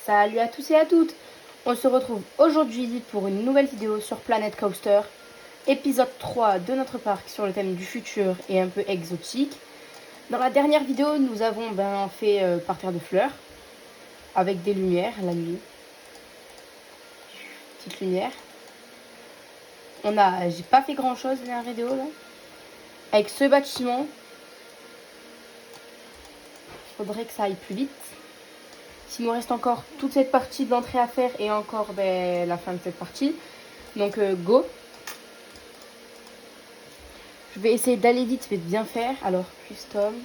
Salut à tous et à toutes. On se retrouve aujourd'hui pour une nouvelle vidéo sur Planet Coaster, épisode 3 de notre parc sur le thème du futur et un peu exotique. Dans la dernière vidéo, nous avons fait parterre de fleurs avec des lumières la nuit. Petite lumière. J'ai pas fait grand chose dans la vidéo là. Avec ce bâtiment, il faudrait que ça aille plus vite. S'il nous reste encore toute cette partie de l'entrée à faire et encore la fin de cette partie. Donc go. Je vais essayer d'aller vite mais de bien faire. Alors custom.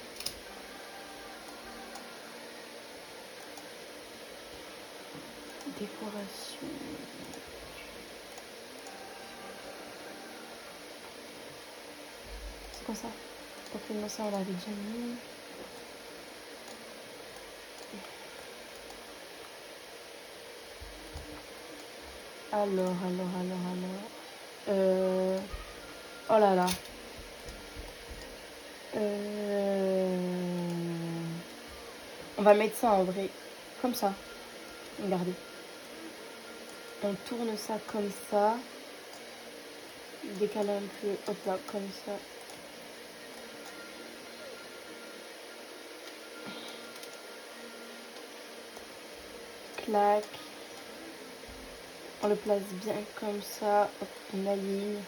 Décoration. C'est quoi ça? Ok, non, ça on l'avait déjà mis. Alors. Oh là là. On va mettre ça en vrai. Comme ça. Regardez. On tourne ça comme ça. Décaler un peu. Hop là, comme ça. Clac. On le place bien comme ça. Hop, on aligne.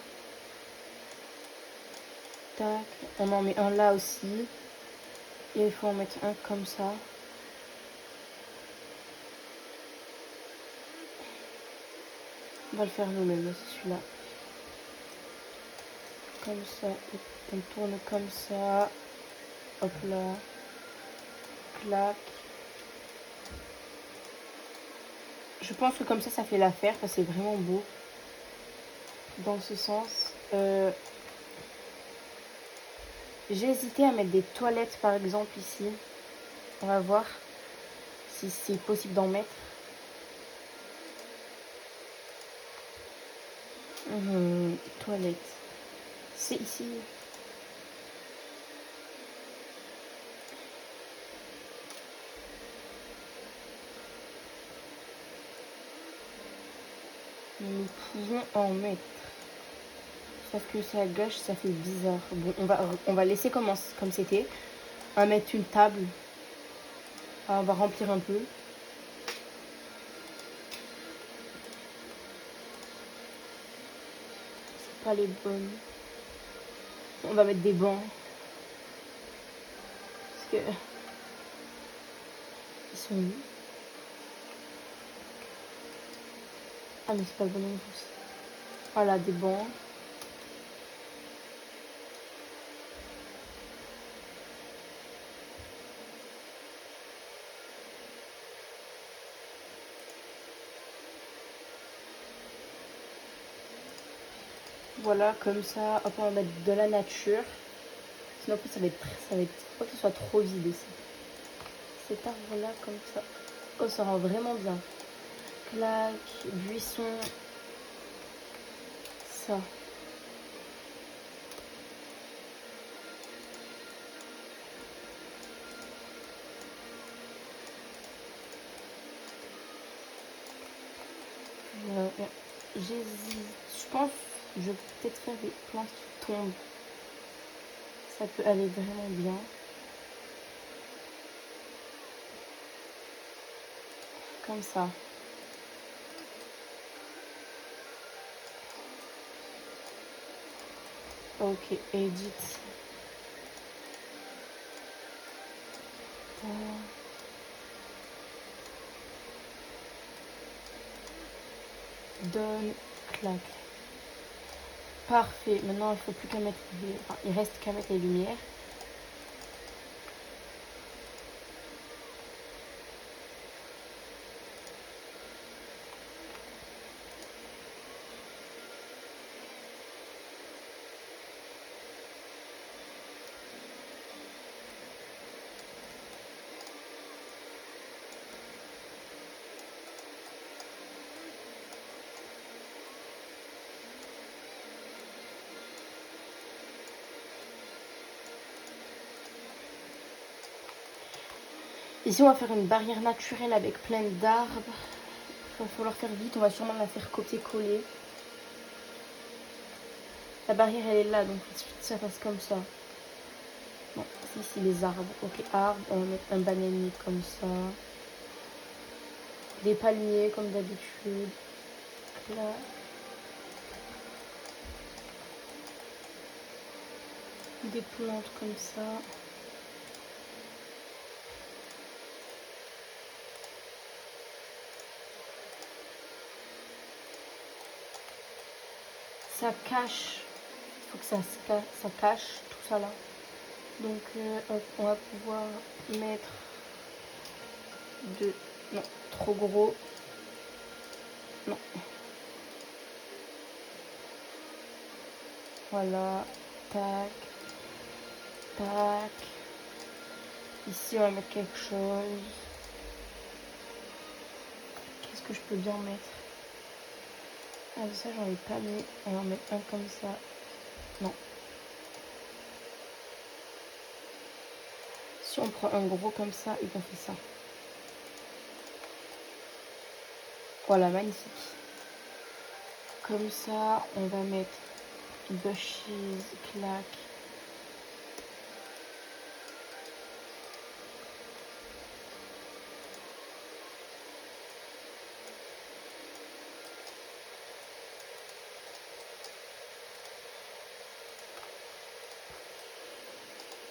Tac. On en met un là aussi. Et il faut en mettre un comme ça. On va le faire nous-mêmes, c'est celui-là. Comme ça. On tourne comme ça. Hop là. Clac. Je pense que comme ça fait l'affaire parce que c'est vraiment beau. Dans ce sens. J'ai hésité à mettre des toilettes par exemple ici. On va voir si c'est possible d'en mettre. Toilettes. C'est ici. Nous pouvons en mettre. Sauf que c'est à gauche, ça fait bizarre. Bon, on va laisser comme c'était. On va mettre une table. On va remplir un peu. C'est pas les bonnes. On va mettre des bancs. Parce que... Ils sont où? Ah mais c'est pas le bon endroit. Voilà, des bancs. Voilà, comme ça. Hop, on va mettre de la nature. Sinon, après, ça va être... Faut pas que ce soit trop vide ici. Cet arbre-là, comme ça. Oh, ça rend vraiment bien. Clac, buisson. Ça. J'hésite. Je pense que je vais peut-être faire des plantes qui tombent. Ça peut aller vraiment bien. Comme ça. Ok, edit. Donne, clac. Parfait. Maintenant, il faut plus qu'à mettre il reste qu'à mettre les lumières. Ici, on va faire une barrière naturelle avec plein d'arbres. Il va falloir faire vite, on va sûrement la faire copier-coller. La barrière, elle est là, donc il suffit que ça fasse comme ça. Bon, ici, les arbres. Ok, arbres, on va mettre un bananier comme ça. Des palmiers, comme d'habitude. Là. Des plantes comme ça. Ça cache, il faut que ça cache tout ça là. Donc on va pouvoir mettre non, trop gros. Non. Voilà, tac, tac. Ici on va mettre quelque chose. Qu'est-ce que je peux bien mettre? Ah ça j'en ai pas mis, on va en mettre un comme ça. Non. Si on prend un gros comme ça et qu'on fait ça. Voilà, magnifique. Comme ça, on va mettre bushes, clac.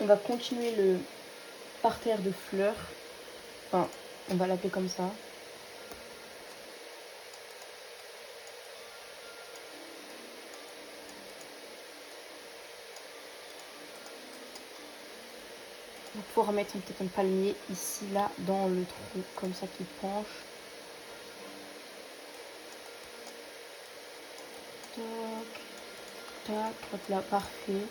On va continuer le parterre de fleurs. Enfin, on va l'appeler comme ça. On va pouvoir mettre peut-être un palmier ici, là, dans le trou, comme ça qui penche. Tac, tac, hop là, parfait.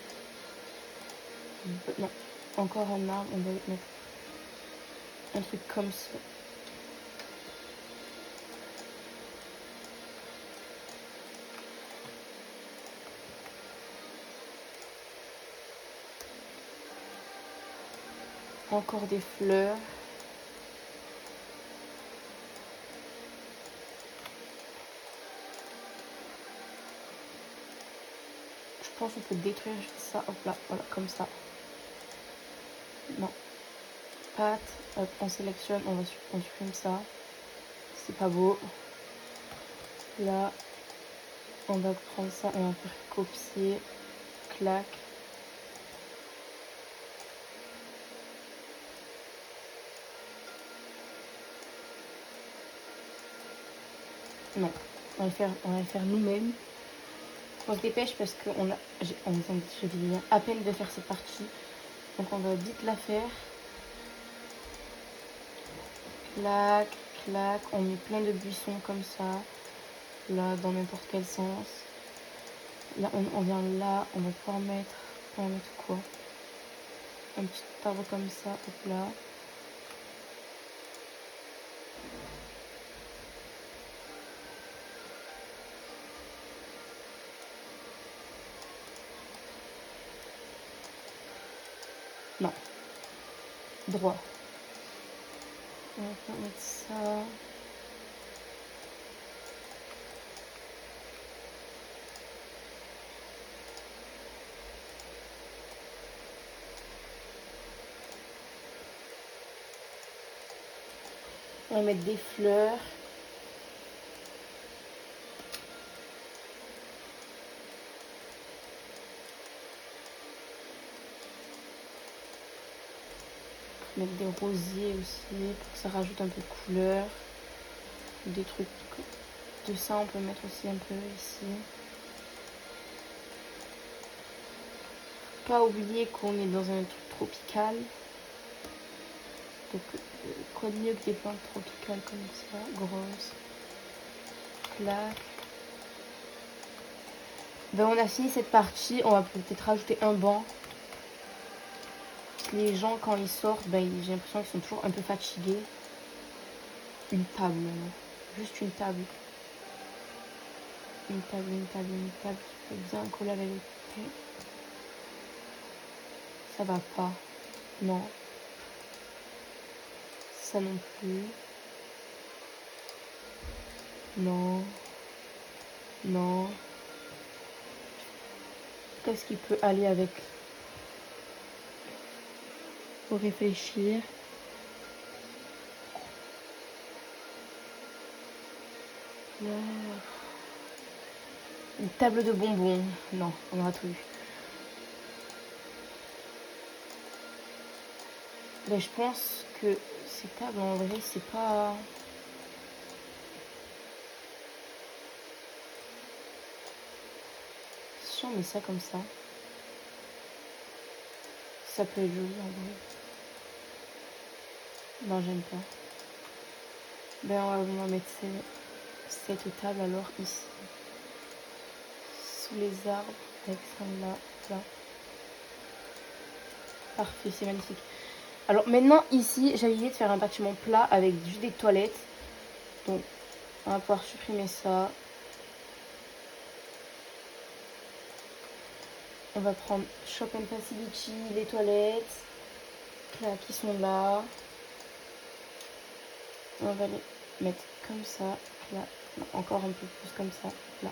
Non, encore un arbre, on va mettre un truc comme ça. Encore des fleurs. Je pense qu'on peut détruire ça, hop là, voilà, comme ça. Non. Pâte, hop, on sélectionne, on supprime ça. C'est pas beau. Là, on va prendre ça et on va faire copier. Clac. Non, on va le faire nous-mêmes. On se dépêche parce que je viens à peine de faire cette partie. Donc on va vite la faire. Clac, clac. On met plein de buissons comme ça. Là, dans n'importe quel sens. Là, on vient là. On va pouvoir mettre... On va mettre quoi? Un petit arbre comme ça. Hop là. Non. Droit. On va mettre ça. On va mettre des fleurs. Mettre des rosiers aussi pour que ça rajoute un peu de couleur. Des trucs de ça, on peut mettre aussi un peu ici. Pas oublier qu'on est dans un truc tropical. Donc, quoi de mieux que des plantes tropicales comme ça, grosses. Clac. Ben, on a fini cette partie. On va peut-être rajouter un banc. Les gens, quand ils sortent, ben, j'ai l'impression qu'ils sont toujours un peu fatigués. Une table, non. Juste une table. Une table qui peut bien coller avec le côté. Ça va pas. Non. Ça non plus. Non. Non. Qu'est-ce qui peut aller avec? Faut réfléchir. Une table de bonbons. Non, on aura tout eu. Mais je pense que ces tables, en vrai, c'est pas... Si on met ça comme ça, ça peut être joli en vrai. Non, j'aime pas. Ben, on va mettre cette table alors ici. Sous les arbres, avec ça là. Parfait, c'est magnifique. Alors maintenant, ici, j'avais l'idée de faire un bâtiment plat avec juste des toilettes. Donc, on va pouvoir supprimer ça. On va prendre Shop and Facility, les toilettes. Là, qui sont là. On va les mettre comme ça. Là, non, encore un peu plus comme ça. Là.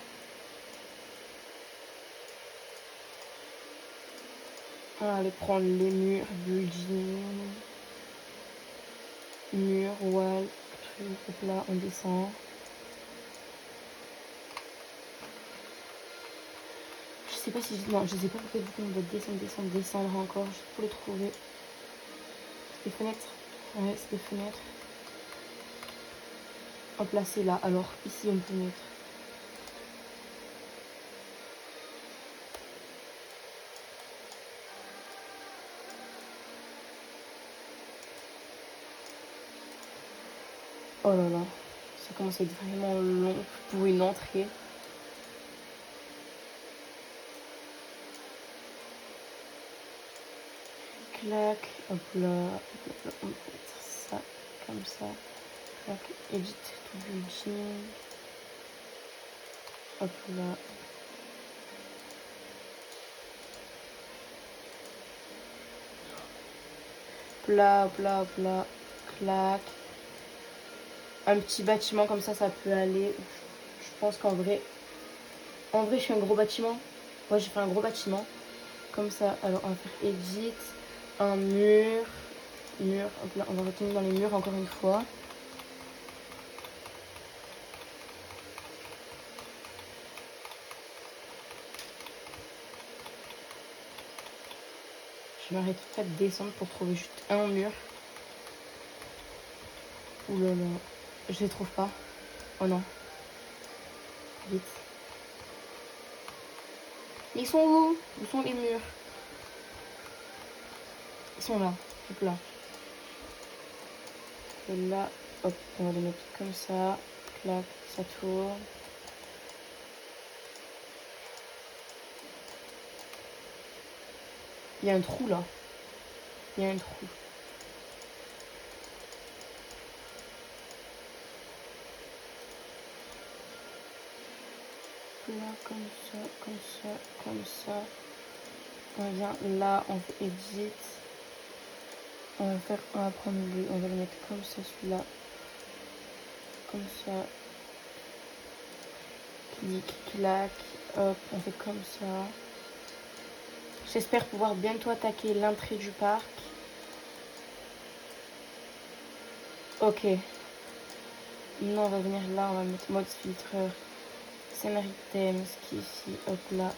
On va aller prendre les murs, building, mur, wall, truc, là, on descend. Je sais pas si non, je sais pas pourquoi du coup on doit descendre encore juste pour les trouver. C'est des fenêtres. Ouais, c'est des fenêtres. Hop là, c'est là. Alors ici on peut mettre. Oh là là, ça commence à être vraiment long pour une entrée. Clac, hop là, on va mettre ça comme ça. Clac, edit to building. Hop là. Plat, clac. Un petit bâtiment comme ça peut aller. Je pense qu'en vrai, je fais un gros bâtiment. Ouais, j'ai fait un gros bâtiment. Comme ça, alors on va faire edit, un mur, hop là, on va retourner dans les murs encore une fois. Je m'arrête pas de descendre pour trouver juste un mur. Ouh là là, je les trouve pas. Oh non. Vite. Ils sont où? Où sont les murs? Ils sont là. Hop là. Et là, hop, on va les mettre comme ça. Clac, ça tourne. Il y a un trou là. Il y a un trou. Là, comme ça, comme ça, comme ça. On vient là, on fait edit. On va prendre lui, on va le mettre comme ça, celui-là. Comme ça. Clic, clac, hop, on fait comme ça. J'espère pouvoir bientôt attaquer l'entrée du parc. Ok. Maintenant, on va venir là, on va mettre mode filtreur. Scenery theme, ce qui est ici, hop là.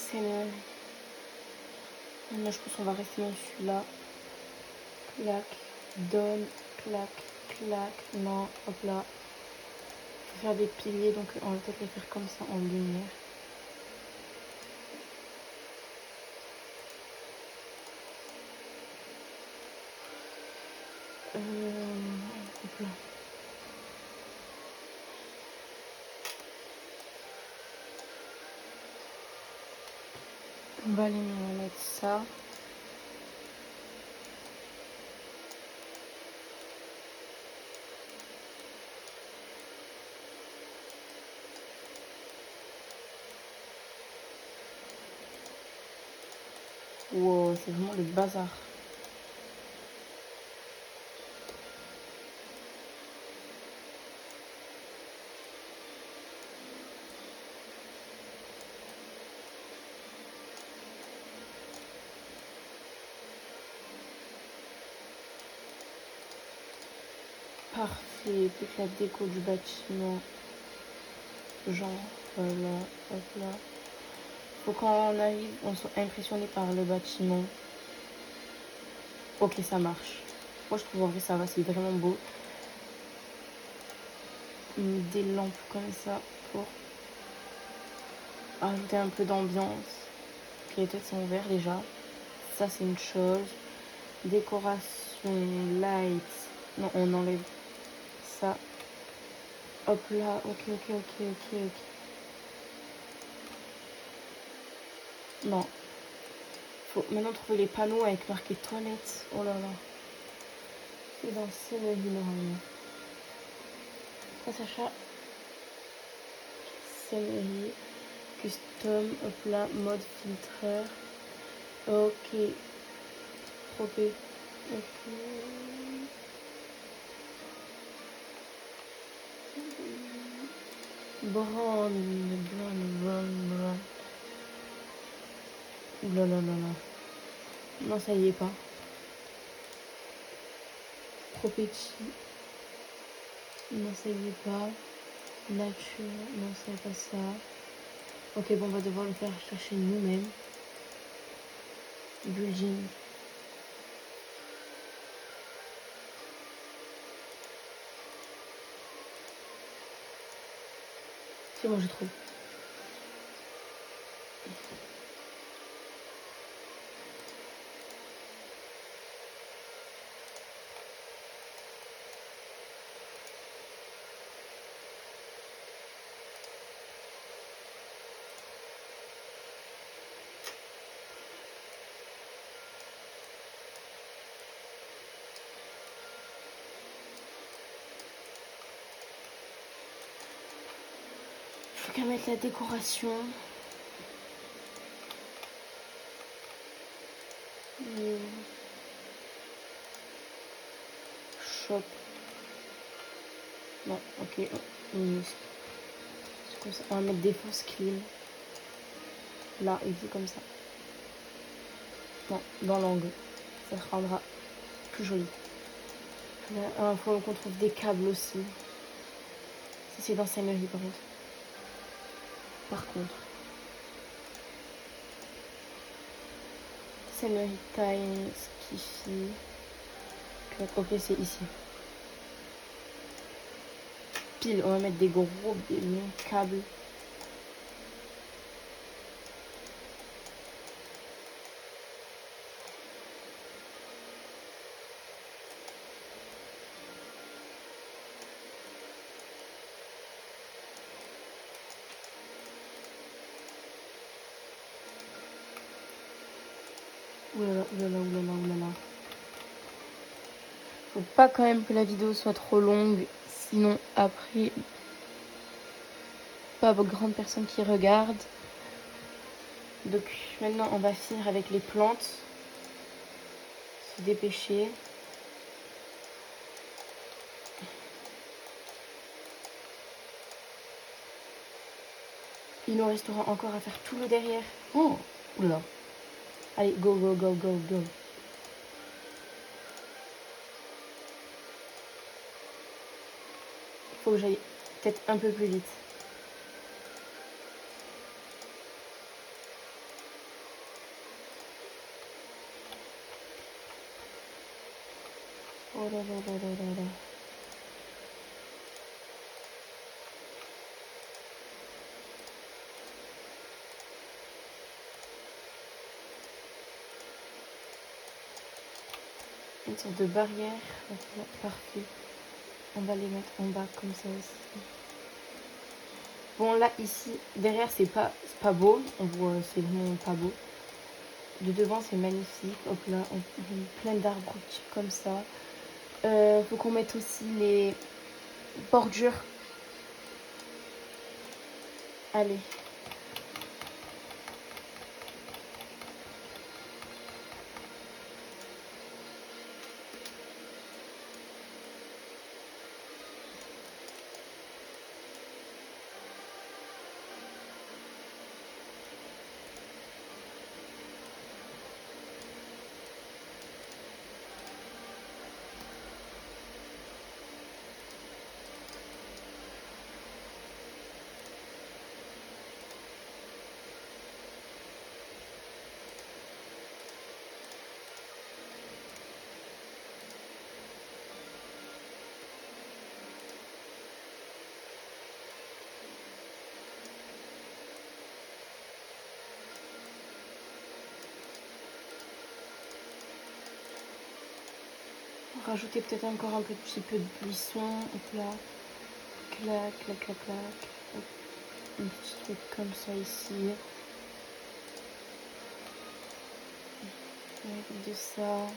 Scenery. Là, je pense qu'on va rester dans celui-là. Clac, donne, clac, clac. Non, hop là. Je vais faire des piliers, donc on va peut-être les faire comme ça en lumière. Hop là. On va aller mettre ça. Wow, c'est vraiment le bazar. Parfait, plus que la déco du bâtiment. Genre, voilà, hop là. Faut quand on arrive, on soit impressionné par le bâtiment. Ok, ça marche. Moi, je trouve en vrai ça va, c'est vraiment beau. Des lampes comme ça pour ajouter un peu d'ambiance. Ok, les têtes sont ouvertes déjà. Ça, c'est une chose. Décoration, lights. Non, on enlève ça. Hop là, ok. Non. Faut maintenant trouver les panneaux avec marqué toilettes. Oh là là. C'est dans scénario normalement. Ça, Sacha. Scénario. Custom. Hop là. Mode filtreur. Ok. Propé. Ok. Brown. Ouh là là. Non, ça y est pas. Trop petit. Non, ça y est pas. Nature. Non, c'est pas ça. Ok, bon, on va devoir le faire chercher nous-mêmes. Building. C'est bon, je trouve. Faut qu'à mettre la décoration. Shop. Non, ok. C'est comme ça. On va mettre défense clean. Là, et puis comme ça. Non, dans l'angle. Ça rendra plus joli. Il faut qu'on trouve des câbles aussi. Ça, c'est dans sa mairie par contre. Celery Time, Skiffy. Ok, c'est ici. Pile, on va mettre des gros, des longs câbles. Oulala. Faut pas quand même que la vidéo soit trop longue, sinon après, pas de grandes personnes qui regardent. Donc maintenant on va finir avec les plantes. Se dépêcher. Il nous restera encore à faire tout le derrière. Oh, oula. Allez, go. Faut que j'aille peut-être un peu plus vite. Oh là là là là là là. Une sorte de barrière. Là, parfait. On va les mettre en bas comme ça aussi. Bon là ici derrière c'est pas beau, on voit c'est vraiment pas beau. De devant c'est magnifique. Hop là on met plein d'arbres types comme ça. Faut qu'on mette aussi les bordures. Allez. Rajouter peut-être encore un petit peu de buisson. Hop là. Clac, clac, clac, clac. Hop. Un petit truc comme ça ici. Avec de ça.